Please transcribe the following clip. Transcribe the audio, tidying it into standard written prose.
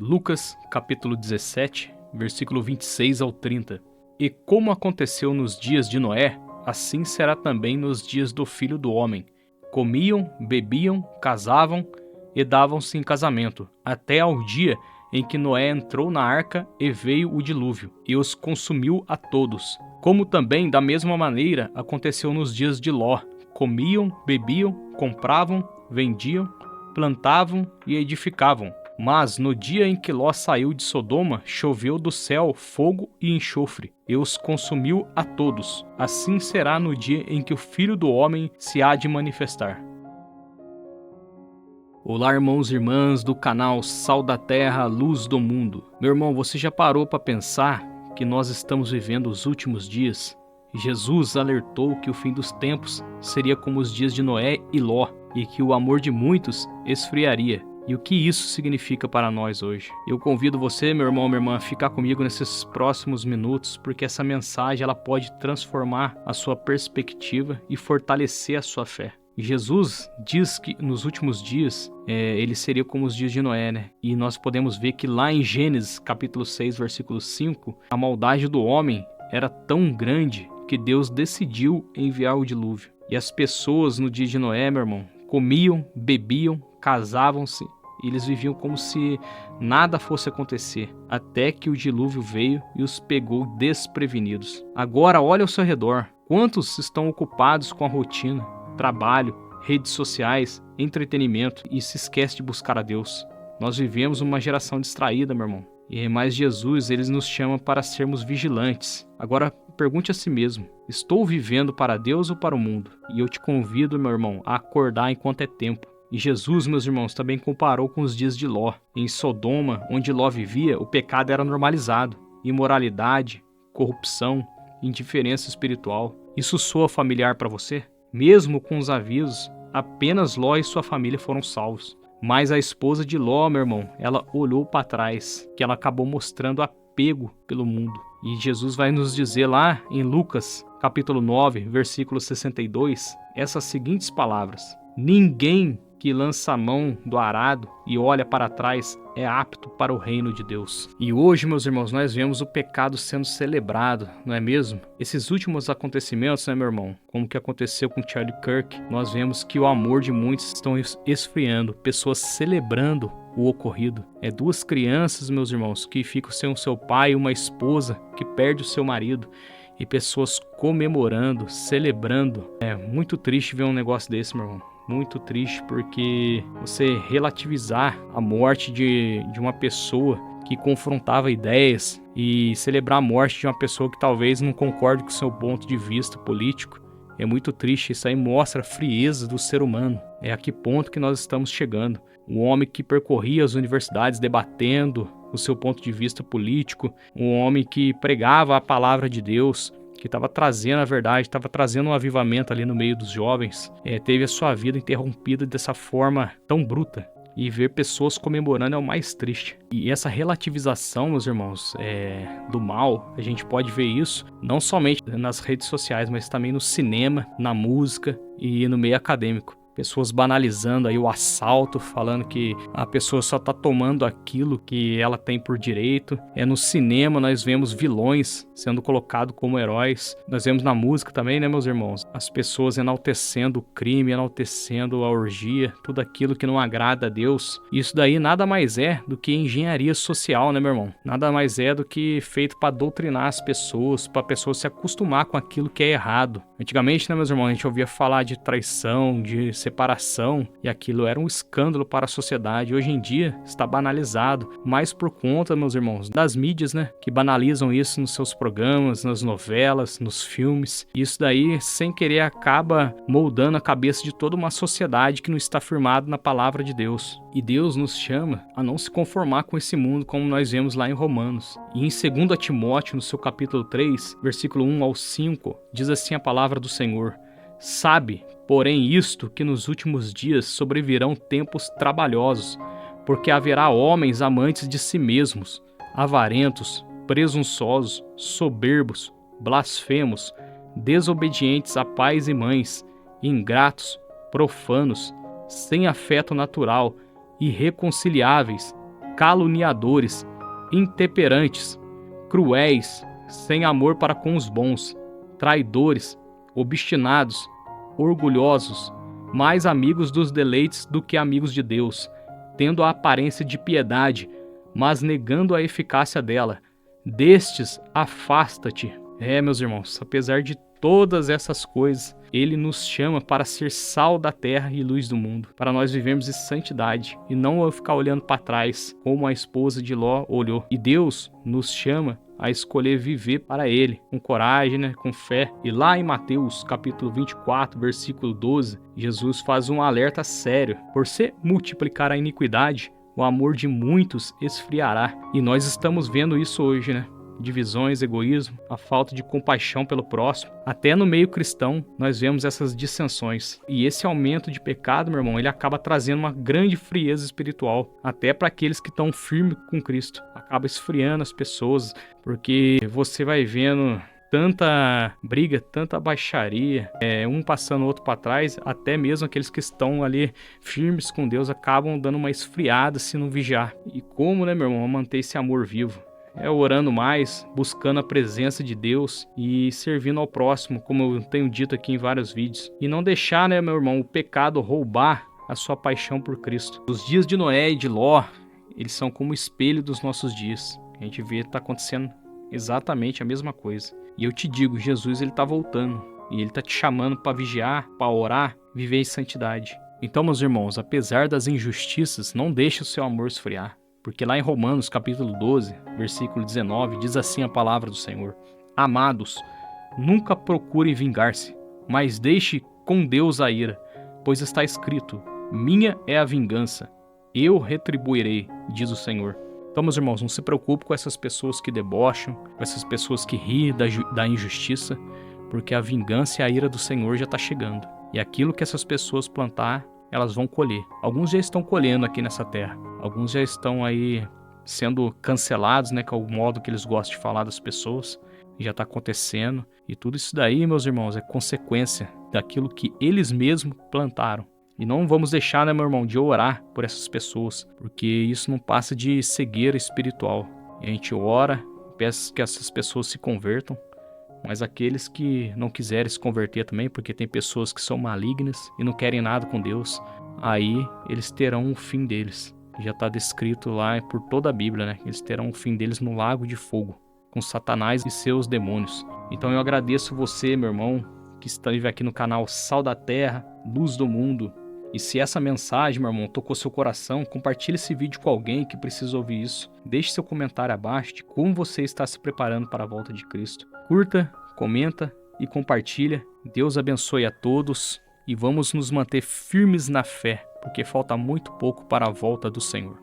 Lucas, capítulo 17, versículo 26 ao 30. E como aconteceu nos dias de Noé, assim será também nos dias do Filho do Homem. Comiam, bebiam, casavam e davam-se em casamento, até ao dia em que Noé entrou na arca e veio o dilúvio, e os consumiu a todos. Como também, da mesma maneira, aconteceu nos dias de Ló. Comiam, bebiam, compravam, vendiam, plantavam e edificavam. Mas no dia em que Ló saiu de Sodoma, choveu do céu fogo e enxofre, e os consumiu a todos. Assim será no dia em que o Filho do Homem se há de manifestar. Olá, irmãos e irmãs do canal Sal da Terra, Luz do Mundo. Meu irmão, você já parou para pensar que nós estamos vivendo os últimos dias? Jesus alertou que o fim dos tempos seria como os dias de Noé e Ló, e que o amor de muitos esfriaria. E o que isso significa para nós hoje? Eu convido você, meu irmão, minha irmã, a ficar comigo nesses próximos minutos, porque essa mensagem ela pode transformar a sua perspectiva e fortalecer a sua fé. Jesus diz que nos últimos dias ele seria como os dias de Noé, né? E nós podemos ver que lá em Gênesis, capítulo 6, versículo 5, a maldade do homem era tão grande que Deus decidiu enviar o dilúvio. E as pessoas no dia de Noé, meu irmão, comiam, bebiam, casavam-se, e eles viviam como se nada fosse acontecer, até que o dilúvio veio e os pegou desprevenidos. Agora olha ao seu redor, quantos estão ocupados com a rotina, trabalho, redes sociais, entretenimento e se esquece de buscar a Deus. Nós vivemos uma geração distraída, meu irmão. Mas Jesus, ele nos chama para sermos vigilantes. Agora, pergunte a si mesmo, estou vivendo para Deus ou para o mundo? E eu te convido, meu irmão, a acordar enquanto é tempo. E Jesus, meus irmãos, também comparou com os dias de Ló. Em Sodoma, onde Ló vivia, o pecado era normalizado. Imoralidade, corrupção, indiferença espiritual. Isso soa familiar para você? Mesmo com os avisos, apenas Ló e sua família foram salvos. Mas a esposa de Ló, meu irmão, ela olhou para trás, que ela acabou mostrando apego pelo mundo. E Jesus vai nos dizer lá em Lucas, capítulo 9, versículo 62, essas seguintes palavras: ninguém que lança a mão do arado e olha para trás é apto para o reino de Deus. E hoje, meus irmãos, nós vemos o pecado sendo celebrado, não é mesmo? Esses últimos acontecimentos, né, meu irmão? Como que aconteceu com Charlie Kirk, nós vemos que o amor de muitos estão esfriando, pessoas celebrando o ocorrido. Duas crianças, meus irmãos, que ficam sem o seu pai, uma esposa que perde o seu marido, e pessoas comemorando, celebrando. É muito triste ver um negócio desse, meu irmão. Muito triste, porque você relativizar a morte de uma pessoa que confrontava ideias e celebrar a morte de uma pessoa que talvez não concorde com o seu ponto de vista político é muito triste. Isso aí mostra a frieza do ser humano. A que ponto que nós estamos chegando. Um homem que percorria as universidades debatendo o seu ponto de vista político, um homem que pregava a palavra de Deus, que estava trazendo a verdade, estava trazendo um avivamento ali no meio dos jovens, teve a sua vida interrompida dessa forma tão bruta. E ver pessoas comemorando é o mais triste. E essa relativização, meus irmãos, do mal, a gente pode ver isso não somente nas redes sociais, mas também no cinema, na música e no meio acadêmico. Pessoas banalizando aí o assalto, falando que a pessoa só está tomando aquilo que ela tem por direito. No cinema nós vemos vilões sendo colocados como heróis. Nós vemos na música também, né, meus irmãos? As pessoas enaltecendo o crime, enaltecendo a orgia, tudo aquilo que não agrada a Deus. Isso daí nada mais é do que engenharia social, né, meu irmão? Nada mais é do que feito para doutrinar as pessoas, para a pessoa se acostumar com aquilo que é errado. Antigamente, né, meus irmãos, a gente ouvia falar de traição, de separação, e aquilo era um escândalo para a sociedade. Hoje em dia está banalizado, mas por conta, meus irmãos, das mídias, né, que banalizam isso nos seus programas, nas novelas, nos filmes. Isso daí, sem querer, acaba moldando a cabeça de toda uma sociedade que não está firmada na palavra de Deus. E Deus nos chama a não se conformar com esse mundo, como nós vemos lá em Romanos. E em 2 Timóteo, no seu capítulo 3, versículo 1 ao 5, diz assim a palavra do Senhor: sabe, porém, isto, que nos últimos dias sobrevirão tempos trabalhosos, porque haverá homens amantes de si mesmos, avarentos, presunçosos, soberbos, blasfemos, desobedientes a pais e mães, ingratos, profanos, sem afeto natural, irreconciliáveis, caluniadores, intemperantes, cruéis, sem amor para com os bons, traidores, obstinados, orgulhosos, mais amigos dos deleites do que amigos de Deus, tendo a aparência de piedade, mas negando a eficácia dela. Destes, afasta-te. Meus irmãos, apesar de todas essas coisas, Ele nos chama para ser sal da terra e luz do mundo, para nós vivermos em santidade e não ficar olhando para trás, como a esposa de Ló olhou. E Deus nos chama a escolher viver para Ele, com coragem, né, com fé. E lá em Mateus, capítulo 24, versículo 12, Jesus faz um alerta sério. Por se multiplicar a iniquidade, o amor de muitos esfriará. E nós estamos vendo isso hoje, né? Divisões, egoísmo, a falta de compaixão pelo próximo. Até no meio cristão, nós vemos essas dissensões. E esse aumento de pecado, meu irmão, ele acaba trazendo uma grande frieza espiritual, até para aqueles que estão firmes com Cristo. Acaba esfriando as pessoas, porque você vai vendo tanta briga, tanta baixaria, um passando o outro para trás, até mesmo aqueles que estão ali firmes com Deus acabam dando uma esfriada se não vigiar. E como, né, meu irmão, manter esse amor vivo? Orando mais, buscando a presença de Deus e servindo ao próximo, como eu tenho dito aqui em vários vídeos. E não deixar, né, meu irmão, o pecado roubar a sua paixão por Cristo. Os dias de Noé e de Ló, eles são como o espelho dos nossos dias. A gente vê que está acontecendo exatamente a mesma coisa. E eu te digo, Jesus ele está voltando. E ele está te chamando para vigiar, para orar, viver em santidade. Então, meus irmãos, apesar das injustiças, não deixe o seu amor esfriar. Porque lá em Romanos, capítulo 12, versículo 19, diz assim a palavra do Senhor: Amados, nunca procurem vingar-se, mas deixe com Deus a ira, pois está escrito: minha é a vingança, eu retribuirei, diz o Senhor. Então, meus irmãos, não se preocupe com essas pessoas que debocham, com essas pessoas que riem da injustiça, porque a vingança e a ira do Senhor já está chegando. E aquilo que essas pessoas plantar, elas vão colher. Alguns já estão colhendo aqui nessa terra. Alguns já estão aí sendo cancelados, né? Que é o modo que eles gostam de falar das pessoas. Já está acontecendo. E tudo isso daí, meus irmãos, é consequência daquilo que eles mesmos plantaram. E não vamos deixar, né, meu irmão, de orar por essas pessoas. Porque isso não passa de cegueira espiritual. E a gente ora, peça que essas pessoas se convertam. Mas aqueles que não quiserem se converter também, porque tem pessoas que são malignas e não querem nada com Deus, aí eles terão o fim deles. Já está descrito lá por toda a Bíblia, né? Eles terão o fim deles no lago de fogo, com Satanás e seus demônios. Então eu agradeço você, meu irmão, que esteve aqui no canal Sal da Terra, Luz do Mundo. E se essa mensagem, meu irmão, tocou seu coração, compartilhe esse vídeo com alguém que precisa ouvir isso. Deixe seu comentário abaixo de como você está se preparando para a volta de Cristo. Curta, comenta e compartilha. Deus abençoe a todos e vamos nos manter firmes na fé, porque falta muito pouco para a volta do Senhor.